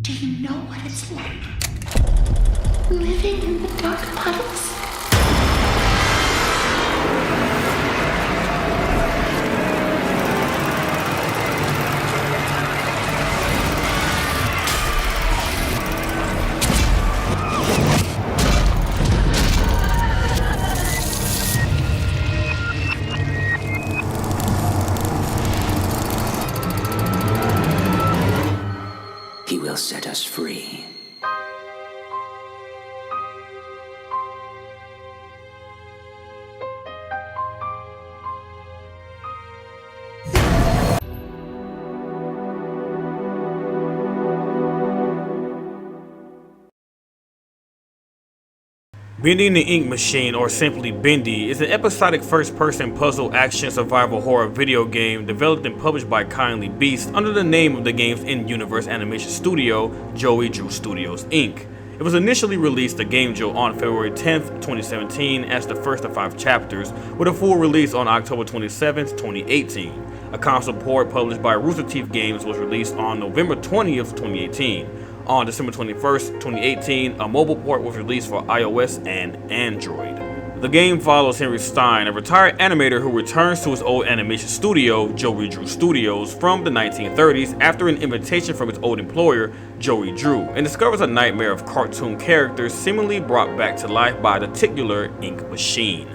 Do you know what it's like? Living in the dark puddles? He will set us free. Bendy and the Ink Machine, or simply Bendy, is an episodic first-person puzzle action survival horror video game developed and published by Kindly Beast under the name of the game's in-universe animation studio, Joey Drew Studios Inc. It was initially released to GameJolt on February 10th, 2017 as the first of 5 chapters, with a full release on October 27th, 2018. A console port published by Rooster Teeth Games was released on November 20th, 2018. On December 21st, 2018, a mobile port was released for iOS and Android. The game follows Henry Stein, a retired animator who returns to his old animation studio, Joey Drew Studios, from the 1930s after an invitation from his old employer, Joey Drew, and discovers a nightmare of cartoon characters seemingly brought back to life by the titular Ink Machine.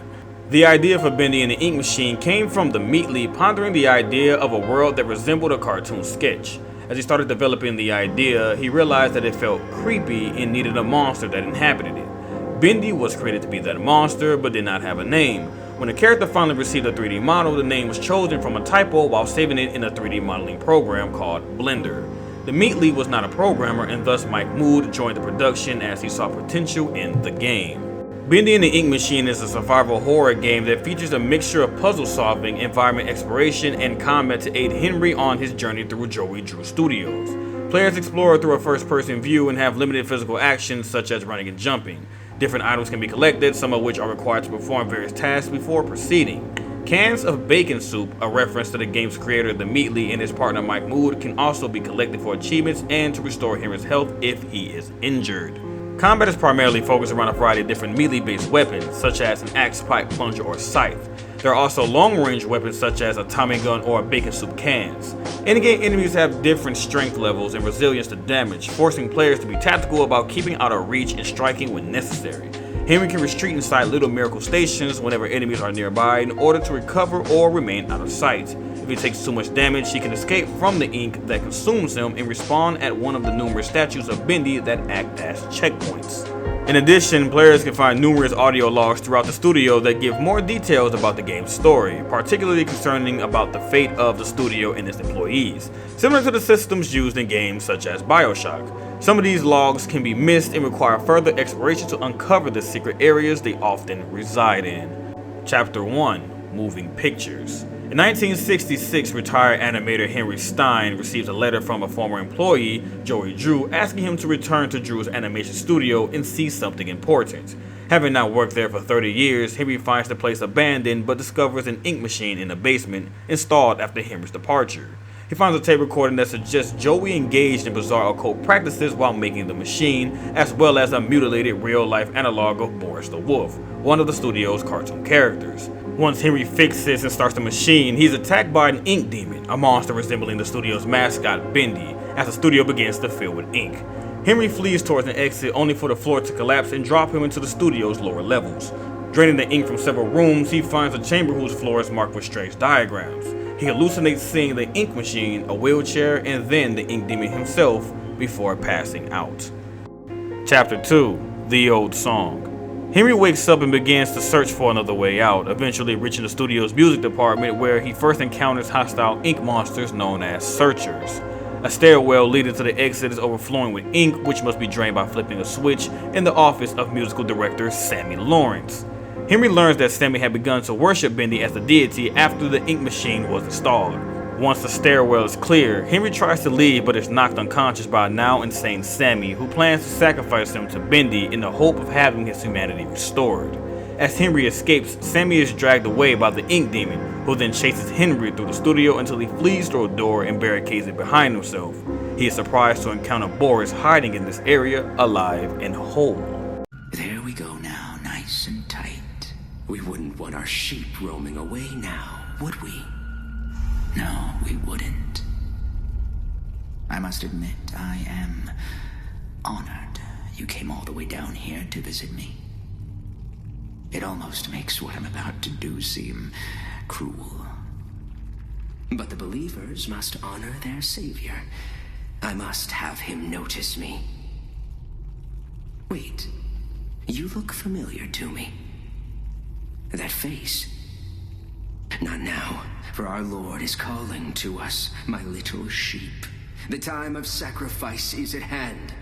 The idea for Bendy and the Ink Machine came from the Meatly pondering the idea of a world that resembled a cartoon sketch. As he started developing the idea, he realized that it felt creepy and needed a monster that inhabited it. Bendy was created to be that monster, but did not have a name. When the character finally received a 3D model, the name was chosen from a typo while saving it in a 3D modeling program called Blender. The Meatly was not a programmer, and thus Mike Mood joined the production as he saw potential in the game. Bendy and the Ink Machine is a survival horror game that features a mixture of puzzle solving, environment exploration, and combat to aid Henry on his journey through Joey Drew Studios. Players explore through a first-person view and have limited physical actions such as running and jumping. Different items can be collected, some of which are required to perform various tasks before proceeding. Cans of bacon soup, a reference to the game's creator The Meatly and his partner Mike Mood, can also be collected for achievements and to restore Henry's health if he is injured. Combat is primarily focused around a variety of different melee-based weapons, such as an axe, pipe, plunger, or scythe. There are also long-range weapons such as a Tommy gun or bacon soup cans. In-game enemies have different strength levels and resilience to damage, forcing players to be tactical about keeping out of reach and striking when necessary. Henry can retreat inside little miracle stations whenever enemies are nearby in order to recover or remain out of sight. If he takes too much damage, he can escape from the ink that consumes him and respawn at one of the numerous statues of Bendy that act as checkpoints. In addition, players can find numerous audio logs throughout the studio that give more details about the game's story, particularly concerning about the fate of the studio and its employees, similar to the systems used in games such as BioShock. Some of these logs can be missed and require further exploration to uncover the secret areas they often reside in. Chapter 1: Moving Pictures. In 1966, retired animator Henry Stein received a letter from a former employee, Joey Drew, asking him to return to Drew's animation studio and see something important. Having not worked there for 30 years, Henry finds the place abandoned but discovers an ink machine in the basement, installed after Henry's departure. He finds a tape recording that suggests Joey engaged in bizarre occult practices while making the machine, as well as a mutilated real-life analog of Boris the Wolf, one of the studio's cartoon characters. Once Henry fixes and starts the machine, he's attacked by an ink demon, a monster resembling the studio's mascot, Bendy, as the studio begins to fill with ink. Henry flees towards an exit only for the floor to collapse and drop him into the studio's lower levels. Draining the ink from several rooms, he finds a chamber whose floor is marked with strange diagrams. He hallucinates seeing the ink machine, a wheelchair, and then the ink demon himself before passing out. Chapter 2: The Old Song. Henry wakes up and begins to search for another way out, eventually reaching the studio's music department where he first encounters hostile ink monsters known as Searchers. A stairwell leading to the exit is overflowing with ink, which must be drained by flipping a switch in the office of musical director Sammy Lawrence. Henry learns that Sammy had begun to worship Bendy as the deity after the ink machine was installed. Once the stairwell is clear, Henry tries to leave but is knocked unconscious by a now insane Sammy, who plans to sacrifice him to Bendy in the hope of having his humanity restored. As Henry escapes, Sammy is dragged away by the ink demon, who then chases Henry through the studio until he flees through a door and barricades it behind himself. He is surprised to encounter Boris hiding in this area, alive and whole. There we go now, nice and tight. We wouldn't want our sheep roaming away now, would we? No, we wouldn't. I must admit, I am honored you came all the way down here to visit me. It almost makes what I'm about to do seem cruel. But the believers must honor their savior. I must have him notice me. Wait, you look familiar to me. That face. Not now, for our Lord is calling to us, my little sheep. The time of sacrifice is at hand.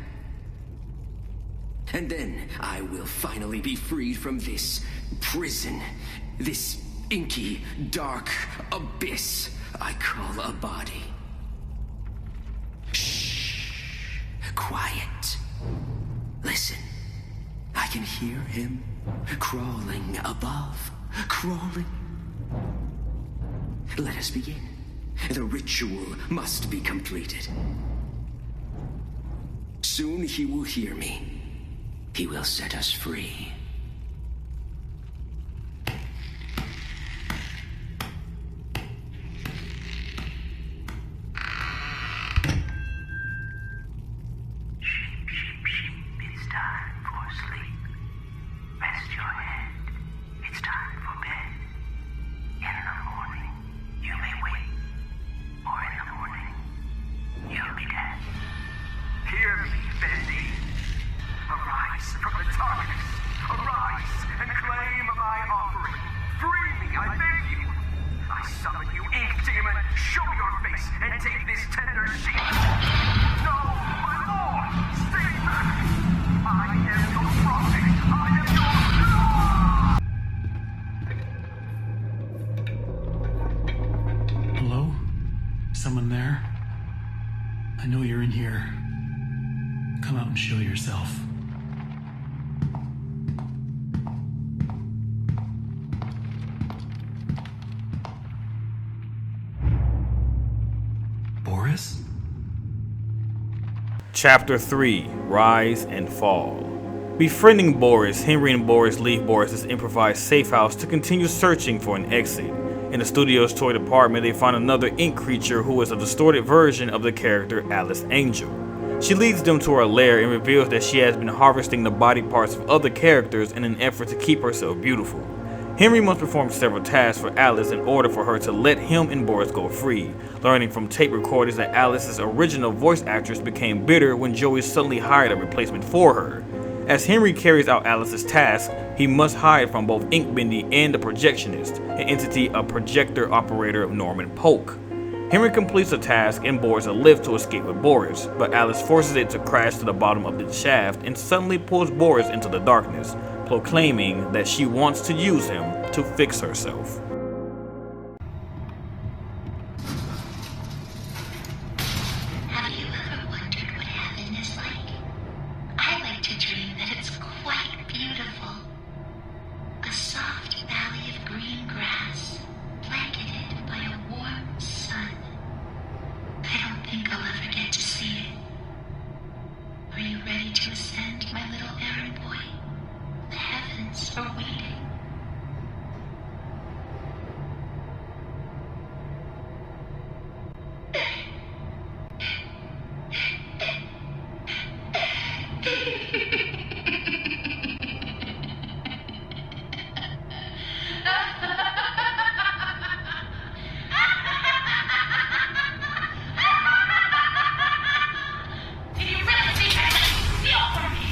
And then I will finally be freed from this prison, this inky, dark abyss I call a body. Shh. Quiet. Listen. I can hear him crawling above. Crawling. Let us begin. The ritual must be completed. Soon he will hear me. He will set us free. Hear me, Bendy. Arise from the darkness. Arise and claim my offering. Free me, I beg you. I summon you, ink demon. Show your face and take this tender sheep. No, my lord, stay back. I am your prophet. I am your law. Hello? Someone there? I know you're in here. Come out and show yourself. Boris? Chapter 3, Rise and Fall. Befriending Boris, Henry and Boris leave Boris's improvised safe house to continue searching for an exit. In the studio's toy department, they find another ink creature who is a distorted version of the character Alice Angel. She leads them to her lair and reveals that she has been harvesting the body parts of other characters in an effort to keep herself beautiful. Henry must perform several tasks for Alice in order for her to let him and Boris go free, learning from tape recordings that Alice's original voice actress became bitter when Joey suddenly hired a replacement for her. As Henry carries out Alice's task, he must hide from both Ink Bendy and the Projectionist, an entity of projector operator Norman Polk. Henry completes the task and boards a lift to escape with Boris, but Alice forces it to crash to the bottom of the shaft and suddenly pulls Boris into the darkness, proclaiming that she wants to use him to fix herself. Have you ever wondered what heaven is like? I like to dream that it's quite beautiful. A soft valley of green grass, blanketed by a warm sun. I don't think I'll ever get to see it. Are you ready to ascend, my little errand boy? The heavens are waiting. Did you really think I let you steal from me?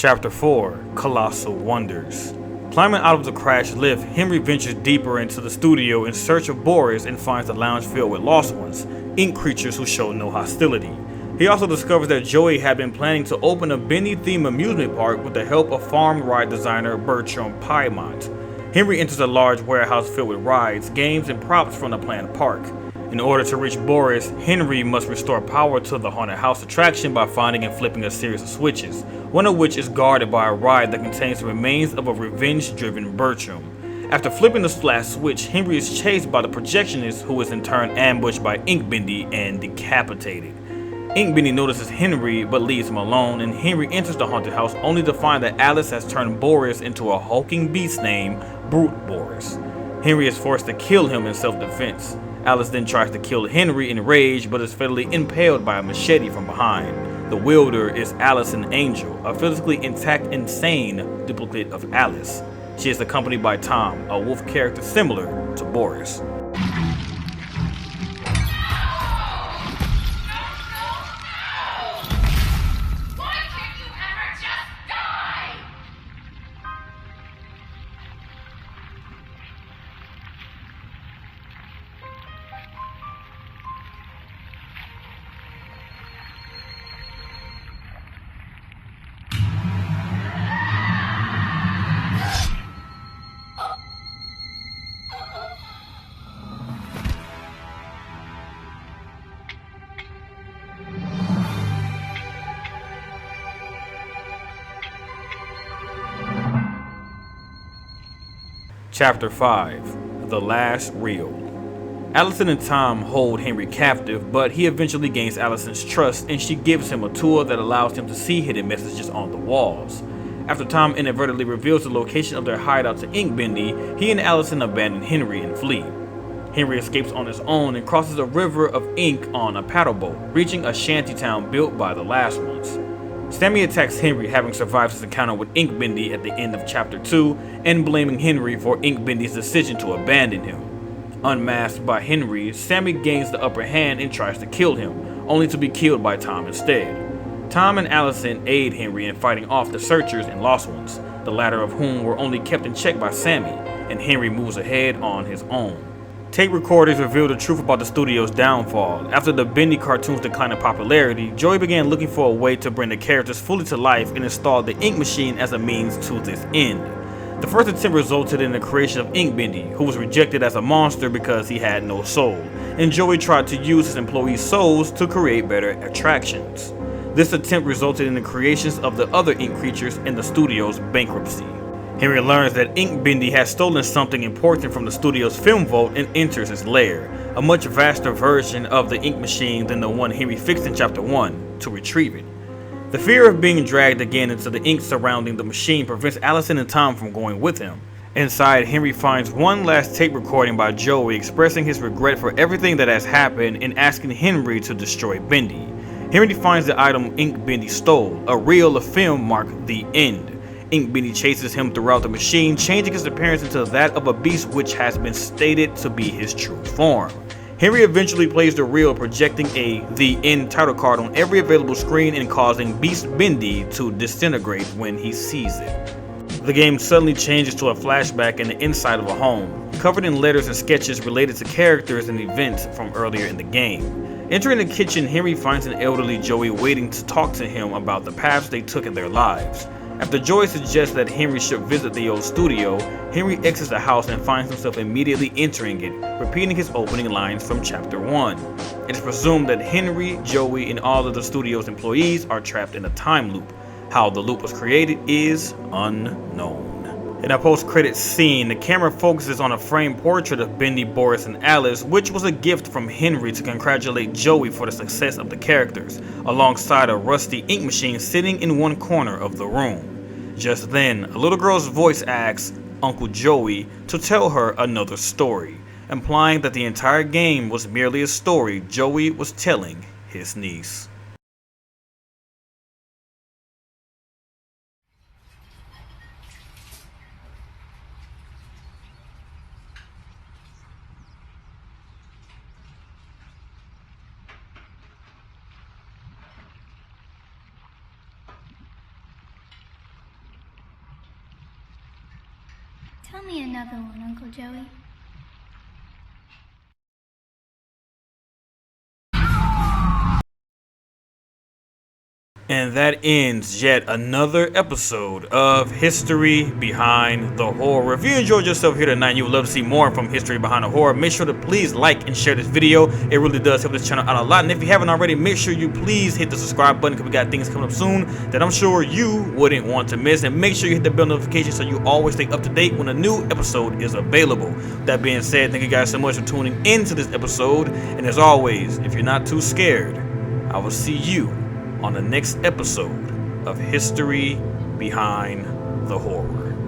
Chapter 4: Colossal Wonders. Climbing out of the crash lift, Henry ventures deeper into the studio in search of Boris and finds the lounge filled with lost ones, ink creatures who show no hostility. He also discovers that Joey had been planning to open a Bendy-themed amusement park with the help of farm ride designer Bertram Piedmont. Henry enters a large warehouse filled with rides, games, and props from the planned park. In order to reach Boris, Henry must restore power to the haunted house attraction by finding and flipping a series of switches, one of which is guarded by a ride that contains the remains of a revenge-driven Bertram. After flipping the last switch, Henry is chased by the projectionist, who is in turn ambushed by Ink Bendy and decapitated. Ink Bendy notices Henry but leaves him alone, and Henry enters the haunted house only to find that Alice has turned Boris into a hulking beast named Brute Boris. Henry is forced to kill him in self-defense. Alice then tries to kill Henry in rage but is fatally impaled by a machete from behind. The wielder is Allison Angel, a physically intact, insane duplicate of Alice. She is accompanied by Tom, a wolf character similar to Boris. Chapter 5: The Last Reel. Allison and Tom hold Henry captive, but he eventually gains Allison's trust and she gives him a tool that allows him to see hidden messages on the walls. After Tom inadvertently reveals the location of their hideout to Ink Bendy, he and Allison abandon Henry and flee. Henry escapes on his own and crosses a river of ink on a paddleboat, reaching a shantytown built by the last ones. Sammy attacks Henry, having survived his encounter with Ink Bendy at the end of Chapter 2, and blaming Henry for Ink Bendy's decision to abandon him. Unmasked by Henry, Sammy gains the upper hand and tries to kill him, only to be killed by Tom instead. Tom and Allison aid Henry in fighting off the Searchers and Lost Ones, the latter of whom were only kept in check by Sammy, and Henry moves ahead on his own. Tape recorders reveal the truth about the studio's downfall. After the Bendy cartoons declined in popularity, Joey began looking for a way to bring the characters fully to life and installed the ink machine as a means to this end. The first attempt resulted in the creation of Ink Bendy, who was rejected as a monster because he had no soul, and Joey tried to use his employees' souls to create better attractions. This attempt resulted in the creations of the other ink creatures and the studio's bankruptcy. Henry learns that Ink Bendy has stolen something important from the studio's film vault and enters its lair, a much vaster version of the ink machine than the one Henry fixed in Chapter 1, to retrieve it. The fear of being dragged again into the ink surrounding the machine prevents Allison and Tom from going with him. Inside, Henry finds one last tape recording by Joey expressing his regret for everything that has happened and asking Henry to destroy Bendy. Henry finds the item Ink Bendy stole, a reel of film marked The End. Ink Bendy chases him throughout the machine, changing his appearance into that of a beast which has been stated to be his true form. Henry eventually plays the reel, projecting a The End title card on every available screen and causing Beast Bendy to disintegrate when he sees it. The game suddenly changes to a flashback in the inside of a home, covered in letters and sketches related to characters and events from earlier in the game. Entering the kitchen, Henry finds an elderly Joey waiting to talk to him about the paths they took in their lives. After Joey suggests that Henry should visit the old studio, Henry exits the house and finds himself immediately entering it, repeating his opening lines from Chapter 1. It is presumed that Henry, Joey, and all of the studio's employees are trapped in a time loop. How the loop was created is unknown. In a post-credits scene, the camera focuses on a framed portrait of Bendy, Boris, and Alice, which was a gift from Henry to congratulate Joey for the success of the characters, alongside a rusty ink machine sitting in one corner of the room. Just then, a little girl's voice asks Uncle Joey to tell her another story, implying that the entire game was merely a story Joey was telling his niece. Tell me another one, Uncle Joey. And that ends yet another episode of History Behind the Horror. If you enjoyed yourself here tonight and you would love to see more from History Behind the Horror, make sure to please like and share this video. It really does help this channel out a lot. And if you haven't already, make sure you please hit the subscribe button because we got things coming up soon that I'm sure you wouldn't want to miss. And make sure you hit the bell notification so you always stay up to date when a new episode is available. That being said, thank you guys so much for tuning into this episode. And as always, if you're not too scared, I will see you on the next episode of History Behind the Horror.